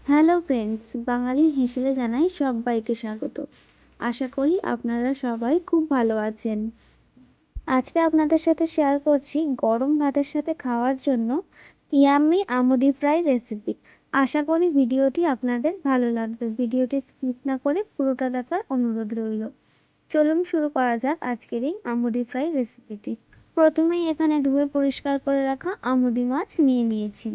Hello friends, বাঙালির হেসেলে জানাই সবাইকে স্বাগত। আশা করি আপনারা সবাই খুব ভালো আছেন। আজকে আপনাদের সাথে শেয়ার করছি গরম ভাতের সাথে খাওয়ার জন্য ইয়াম্মি আমুদি ফ্রাই রেসিপি। আশা করি ভিডিওটি আপনাদের ভালো লাগবে। ভিডিওটি স্কিপ না করে পুরোটা দেখার অনুরোধ রইল। চলুন শুরু করা যাক আজকের এই আমুদি ফ্রাই রেসিপিটি। প্রথমেই এখানে ধুয়ে পরিষ্কার করে রাখা আমুদি মাছ নিয়ে নিয়েছি।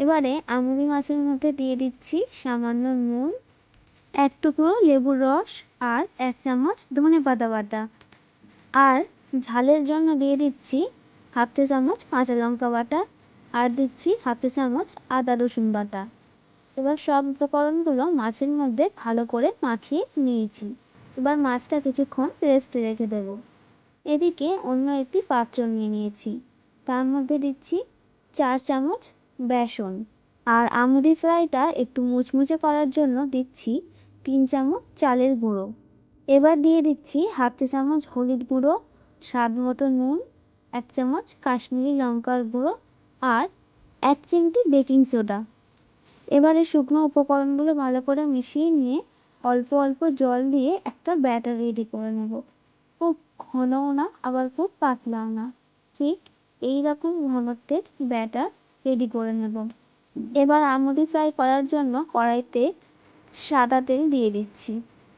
এবারে আমুদি মাছের মধ্যে দিয়ে দিচ্ছি সামান্য নুন, এক টুকরো লেবুর রস আর 1 চামচ ধনেপাতা বাটা। আর ঝালের জন্য দিয়ে দিচ্ছি 1/2 চা চামচ কাঁচা লঙ্কা বাটা আর দিচ্ছি 1/2 চা চামচ আদা রসুন বাটা। এবার সব উপকরণগুলো মাছের মধ্যে ভালো করে মাখিয়ে নিয়েছি। এবার মাছটা কিছুক্ষণ রেস্টে রেখে দেবো। এদিকে অন্য একটি পাত্র নিয়ে নিয়েছি, তার মধ্যে দিচ্ছি 4 চামচ বেসন। আর আমুদি ফ্রাইটা একটু মুচমুচে করার জন্য দিচ্ছি 3 চামচ চালের গুঁড়ো। এবার দিয়ে দিচ্ছি 1/2 চা চামচ হলুদ গুঁড়ো, স্বাদ মতো নুন, 1 চামচ কাশ্মীরি লঙ্কার গুঁড়ো আর 1 চিমটি বেকিং সোডা। এবারে শুকনো উপকরণগুলো ভালো করে মিশিয়ে নিয়ে অল্প অল্প জল দিয়ে একটা ব্যাটার রেডি করে নেব। খুব ঘনও না আবার খুব পাতলাও না, ঠিক এই রকম ঘনত্বের ব্যাটার রেডি করে নেব। এবার আমুদি ফ্রাই করার জন্য কড়াইতে সাদা তেল দিয়ে দিচ্ছি।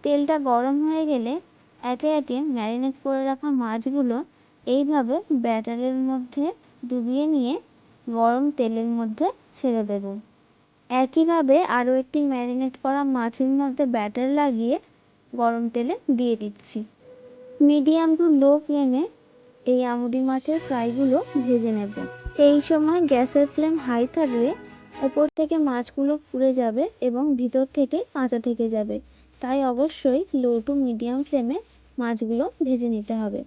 তেলটা গরম হয়ে গেলে একে একে ম্যারিনেট করে রাখা মাছগুলো এইভাবে ব্যাটারের মধ্যে ডুবিয়ে নিয়ে গরম তেলের মধ্যে ছেড়ে দেব। একইভাবে আরও একটি ম্যারিনেট করা মাছের মধ্যে ব্যাটার লাগিয়ে গরম তেলে দিয়ে দিচ্ছি। মিডিয়াম টু লো ফ্লেমে এই আমুদি মাছের ফ্রাইগুলো ভেজে নেব। এই সময় গ্যাসের ফ্লেম হাই থাকলে ওপর থেকে মাছগুলো পুড়ে যাবে এবং ভিতর থেকে কাঁচা থেকে যাবে, তাই অবশ্যই লো টু মিডিয়াম ফ্লেমে মাছগুলো ভেজে নিতে হবে।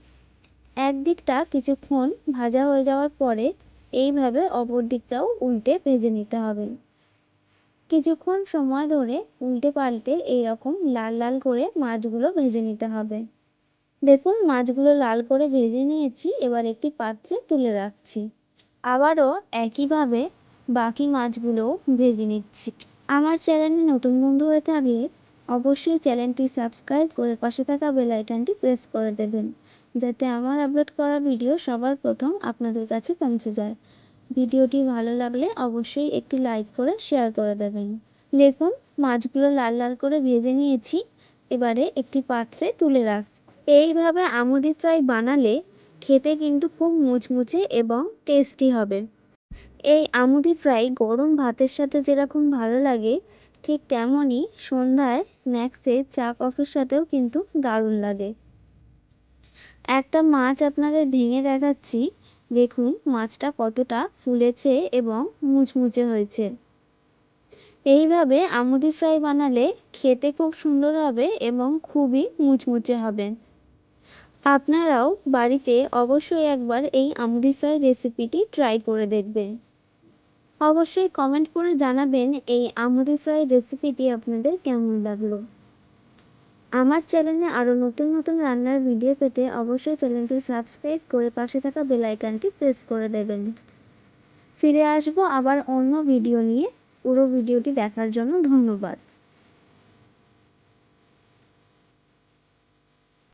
একদিকটা কিছুক্ষণ ভাজা হয়ে যাওয়ার পরে এইভাবে অপর দিকটাও উল্টে ভেজে নিতে হবে। কিছুক্ষণ সময় ধরে উল্টে পাল্টে এইরকম লাল লাল করে মাছগুলো ভেজে নিতে হবে। দেখুন মাছগুলো লাল করে ভেজে নিয়েছি, এবার একটি পাত্রে তুলে রাখছি। আবারও একইভাবে বাকি মাছগুলোও ভেজে নিচ্ছি। আমার চ্যানেলে নতুন বন্ধু হয়ে থাকলে অবশ্যই চ্যানেলটি সাবস্ক্রাইব করে পাশে থাকা বেল আইকনটি প্রেস করে দেবেন, যাতে আমার আপলোড করা ভিডিও সবার প্রথম আপনাদের কাছে পৌঁছে যায়। ভিডিওটি ভালো লাগলে অবশ্যই একটি লাইক করে শেয়ার করে দেবেন। দেখুন মাছগুলো লাল লাল করে ভেজে নিয়েছি, এবারে একটি পাত্রে তুলে রাখছি। এইভাবে আমুদি ফ্রাই বানালে খেতে কিন্তু খুব মুচমুচে এবং টেস্টি হবে। এই আমুদি ফ্রাই গরম ভাতের সাথে যেরকম ভালো লাগে, ঠিক তেমনই সন্ধ্যায় স্ন্যাক্সে চা কফির সাথেও কিন্তু দারুণ লাগে। একটা মাছ আপনাদের ভেঙে দেখাচ্ছি, দেখুন মাছটা কতটা ফুলেছে এবং মুচমুচে হয়েছে। এইভাবে আমুদি ফ্রাই বানালে খেতে খুব সুন্দর হবে এবং খুবই মুচমুচে হবে। আপনারাও বাড়িতে অবশ্যই একবার এই আমুদি ফ্রাই রেসিপিটি ট্রাই করে দেখবেন। অবশ্যই কমেন্ট করে জানাবেন এই আমুদি ফ্রাই রেসিপিটি আপনাদের কেমন লাগলো। আমার চ্যানেলে আরও নতুন নতুন রান্নার ভিডিও পেতে অবশ্যই চ্যানেলটি সাবস্ক্রাইব করে পাশে থাকা বেল আইকনটি প্রেস করে দেবেন। ফিরে আসবো আবার অন্য ভিডিও নিয়ে। পুরো ভিডিওটি দেখার জন্য ধন্যবাদ।